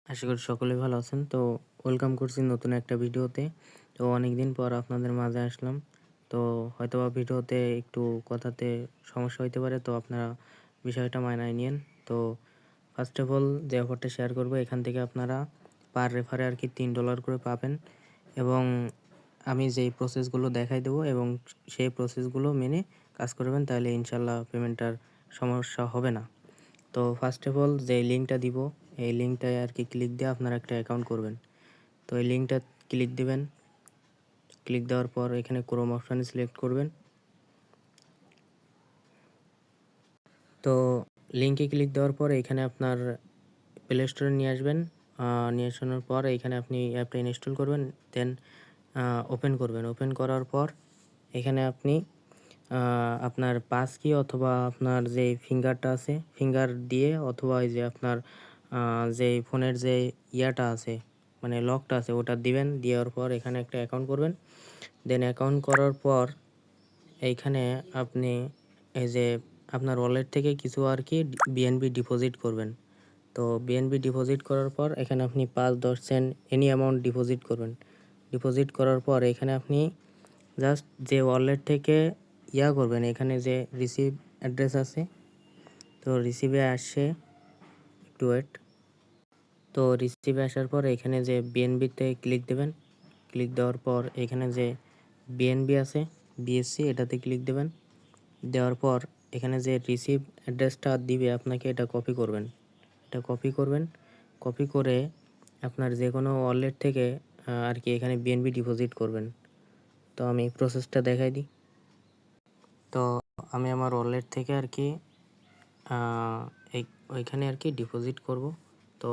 আশা করি সকলেই ভালো আছেন। তো ওয়েলকাম করছি নতুন একটা ভিডিওতে। তো অনেকদিন পর আপনাদের মাঝে আসলাম। তো হয়তোবা ভিডিওতে একটু কথাতে সমস্যা হইতে পারে, তো আপনারা বিষয়টা মানায় নিয়েন। তো ফার্স্ট অফ অল যে অফারটা শেয়ার করব, এখান থেকে আপনারা পার রেফারে আর কি $3 করে পাবেন এবং আমি যেই প্রসেসগুলো দেখাই দেবো এবং সেই প্রসেসগুলো মেনে কাজ করবেন, তাহলে ইনশাল্লাহ পেমেন্টটার সমস্যা হবে না। তো ফার্স্ট অফ অল যে লিঙ্কটা দিব, এই লিঙ্কটায় আর কি ক্লিক দিয়ে আপনারা একটা অ্যাকাউন্ট করবেন। তো এই লিঙ্কটা ক্লিক দিবেন। ক্লিক দেওয়ার পর এখানে ক্রোম অপশানে সিলেক্ট করবেন। তো লিঙ্কে ক্লিক দেওয়ার পর এখানে আপনার প্লে স্টোরে নিয়ে আসবেন। নিয়ে আসানোর পর এখানে আপনি অ্যাপটা ইনস্টল করবেন, দেন ওপেন করবেন। ওপেন করার পর এখানে আপনি আপনার পাস কি অথবা আপনার যে ফিঙ্গারটা আছে, ফিঙ্গার দিয়ে অথবা এই যে আপনার যে ফোনের যে ইয়াটা আছে, মানে লকটা আছে, ওটা দিবেন। দেওয়ার পর এখানে একটা অ্যাকাউন্ট করবেন। দেন অ্যাকাউন্ট করার পর এইখানে আপনি এই যে আপনার ওয়ালেট থেকে কিছু আর কি বিএনবি ডিপোজিট করবেন। তো বিএনবি ডিপোজিট করার পর এখানে আপনি 5-10 সেন্ট এনি অ্যামাউন্ট ডিপোজিট করবেন। ডিপোজিট করার পর এখানে আপনি জাস্ট যে ওয়ালেট থেকে করবেন, এখানে যে রিসিভ অ্যাড্রেস আছে, তো রিসিভে আসে, একটু ওয়েট। তো রিসিভে আসার পর এখানে যে বিএনবিতে ক্লিক দেবেন। ক্লিক দেওয়ার পর এখানে যে বিএনবি আছে, বিএসসি, এটাতে ক্লিক দেবেন। দেওয়ার পর এখানে যে রিসিভ অ্যাড্রেসটা দিবে আপনাকে, এটা কপি করবেন। এটা কপি করবেন। কপি করে আপনার যে কোনো ওয়ালেট থেকে আর কি এখানে বিএনবি ডিপোজিট করবেন। তো আমি প্রসেসটা দেখাই দিই। তো আমি আমার ওয়ালেট থেকে আর কি ওইখানে আর কি ডিপোজিট করব। তো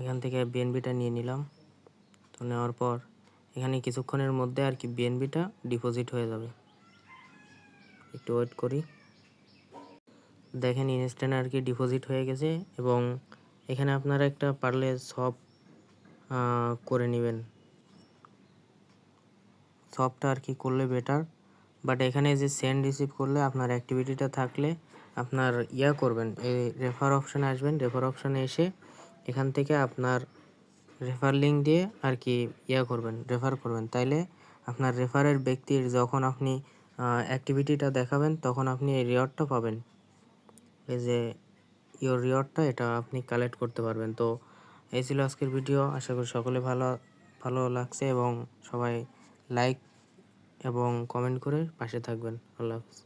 এখান থেকে বিএনবিটা নিয়ে নিলাম। তো নেওয়ার পর এখানে কিছুক্ষণের মধ্যে আর কি বিএনবিটা ডিপোজিট হয়ে যাবে। একটু ওয়েট করি। দেখেন ইনস্ট্যান্ট আর কি ডিপোজিট হয়ে গেছে এবং এখানে আপনারা একটা পারলে সব করে নেবেন। সবটা আর কি করলে বেটার। বাট এখানে যে সেন্ড রিসিভ করলে আপনার অ্যাক্টিভিটিটা থাকলে আপনার করবেন, এই রেফার অপশানে আসবেন। রেফার অপশানে এসে এখান থেকে আপনার রেফার লিঙ্ক দিয়ে আর কি রেফার করবেন। তাইলে আপনার রেফারের ব্যক্তির যখন আপনি অ্যাক্টিভিটিটা দেখাবেন, তখন আপনি এই রিওয়ার্ডটা পাবেন। এই যে রিওয়ার্ডটা, এটা আপনি কালেক্ট করতে পারবেন। তো এই ছিল আজকের ভিডিও। আশা করি সকলে ভালো লাগছে এবং সবাই লাইক এবং কমেন্ট করে পাশে থাকবেন। আল্লাহ হাফেজ।